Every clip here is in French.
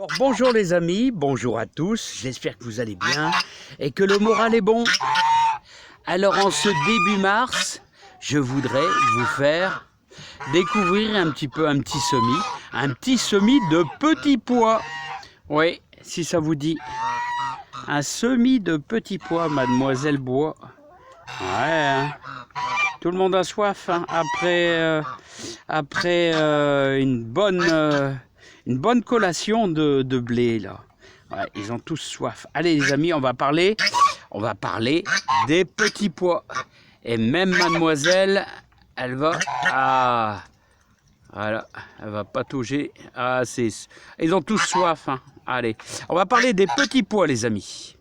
Alors, bonjour les amis, bonjour à tous, j'espère que vous allez bien et que le moral est bon. Alors en ce début mars, je voudrais vous faire découvrir un petit semis de petits pois. Oui, si ça vous dit, un semis de petits pois, Mademoiselle Bois. Ouais, hein. Tout le monde a soif hein, après une bonne collation de blé là. Ouais, ils ont tous soif. Allez les amis, on va parler des petits pois. Et même mademoiselle, elle va voilà, elle va patauger. Ils ont tous soif hein. Allez, on va parler des petits pois les amis.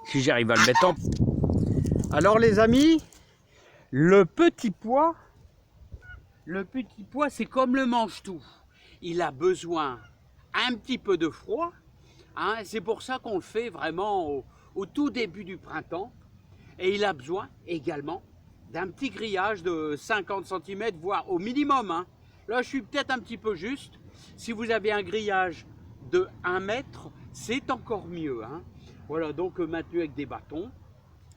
Si j'arrive à le mettre en... Alors les amis, le petit pois, c'est comme le mange-tout. Il a besoin un petit peu de froid. Hein, c'est pour ça qu'on le fait vraiment au tout début du printemps. Et il a besoin également d'un petit grillage de 50 cm, voire au minimum. Hein. Là, je suis peut-être un petit peu juste. Si vous avez un grillage de 1 mètre, c'est encore mieux. Hein. Voilà, donc maintenu avec des bâtons.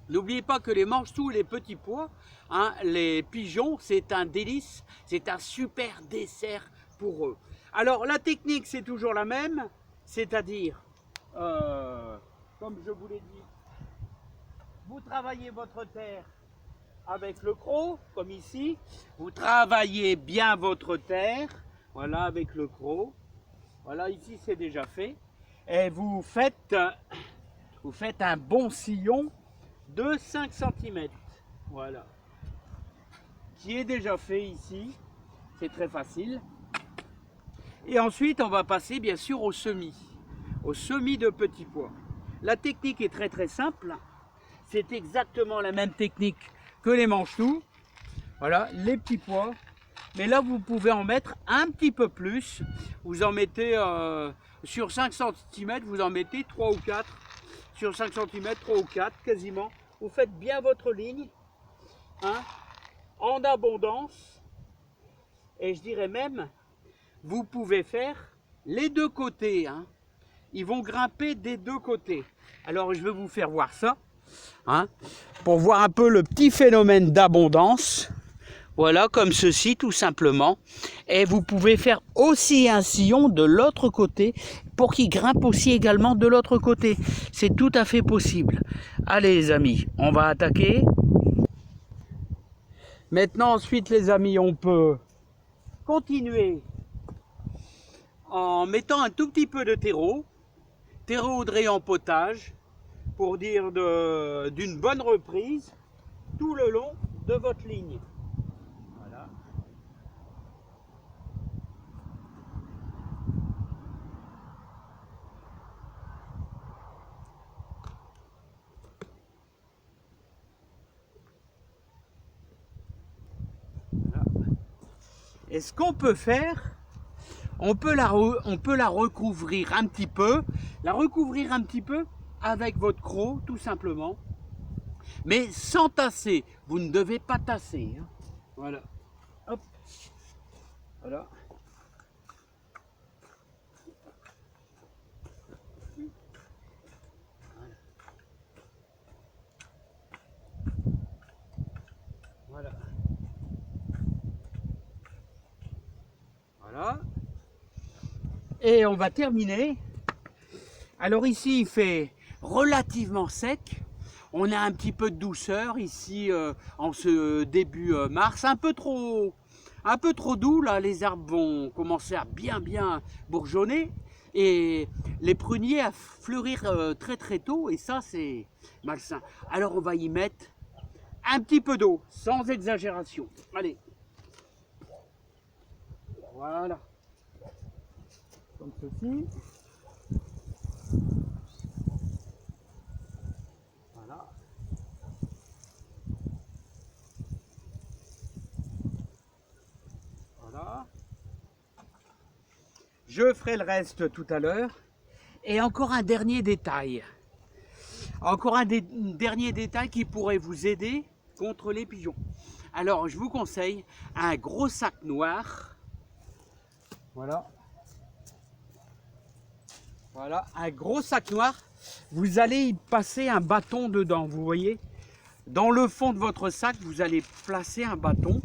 N'oubliez pas que les mange-tout et les petits pois, hein, les pigeons, c'est un délice, c'est un super dessert pour eux. Alors la technique, c'est toujours la même, c'est-à-dire, comme je vous l'ai dit, vous travaillez votre terre avec le croc, comme ici, vous travaillez bien votre terre, voilà, avec le croc, voilà, ici c'est déjà fait, et vous faites un bon sillon de 5 cm, voilà, qui est déjà fait ici, c'est très facile. Et ensuite, on va passer bien sûr au semis de petits pois. La technique est très simple, c'est exactement la même technique que les mange-tout, voilà, les petits pois, mais là vous pouvez en mettre un petit peu plus, vous en mettez sur 5 cm, vous en mettez 3 ou 4, sur 5 cm, 3 ou 4 quasiment. Vous faites bien votre ligne, hein, en abondance, et je dirais même, vous pouvez faire les deux côtés, hein. Ils vont grimper des deux côtés. Alors je vais vous faire voir ça, hein, pour voir un peu le petit phénomène d'abondance. Voilà, comme ceci tout simplement. Et vous pouvez faire aussi un sillon de l'autre côté pour qu'il grimpe aussi également de l'autre côté. C'est tout à fait possible. Allez les amis, on va attaquer. Maintenant ensuite les amis, on peut continuer en mettant un tout petit peu de terreau de rayon potage, pour dire d'une bonne reprise tout le long de votre ligne. Voilà. Et ce qu'on peut faire, on peut la recouvrir un petit peu, avec votre croc, tout simplement, mais sans tasser. Vous ne devez pas tasser. Hein. Voilà. Hop. Voilà. Voilà. Voilà. Et on va terminer. Alors ici, il fait relativement sec. On a un petit peu de douceur ici en ce début mars. Un peu trop doux. Là, les arbres vont commencer à bien bourgeonner. Et les pruniers à fleurir très tôt. Et ça, c'est malsain. Alors on va y mettre un petit peu d'eau, sans exagération. Allez. Voilà. Comme ceci. Voilà. Voilà. Je ferai le reste tout à l'heure. Et encore un dernier détail. Dernier détail qui pourrait vous aider contre les pigeons. Alors, je vous conseille un gros sac noir Voilà. Voilà, un gros sac noir. Vous allez y passer un bâton dedans, vous voyez. Dans le fond de votre sac, vous allez placer un bâton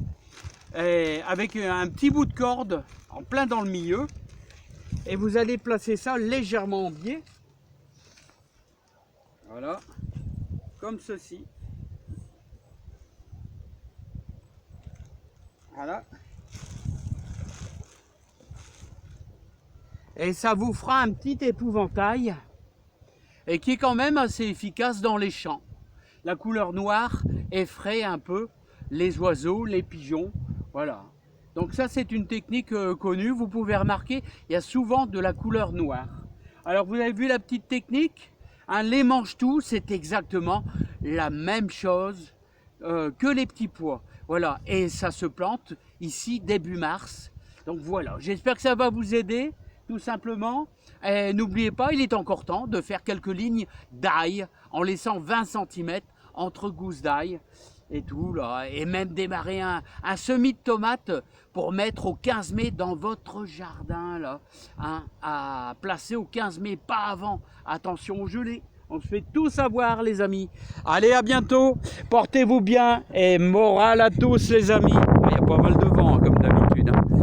avec un petit bout de corde en plein dans le milieu. Et vous allez placer ça légèrement en biais. Voilà, comme ceci. Voilà. Et ça vous fera un petit épouvantail et qui est quand même assez efficace dans les champs. La couleur noire effraie un peu les oiseaux, les pigeons, voilà. Donc ça c'est une technique connue, vous pouvez remarquer, il y a souvent de la couleur noire. Alors vous avez vu la petite technique, hein, les mange-tout, c'est exactement la même chose que les petits pois. Voilà, et ça se plante ici début mars. Donc voilà, j'espère que ça va vous aider. Tout simplement, n'oubliez pas, il est encore temps de faire quelques lignes d'ail en laissant 20 cm entre gousses d'ail et tout là, et même démarrer un semis de tomates pour mettre au 15 mai dans votre jardin là, hein, à placer au 15 mai, pas avant. Attention aux gelées, on se fait tout savoir les amis. Allez, à bientôt, portez-vous bien et morale à tous les amis. Il y a pas mal de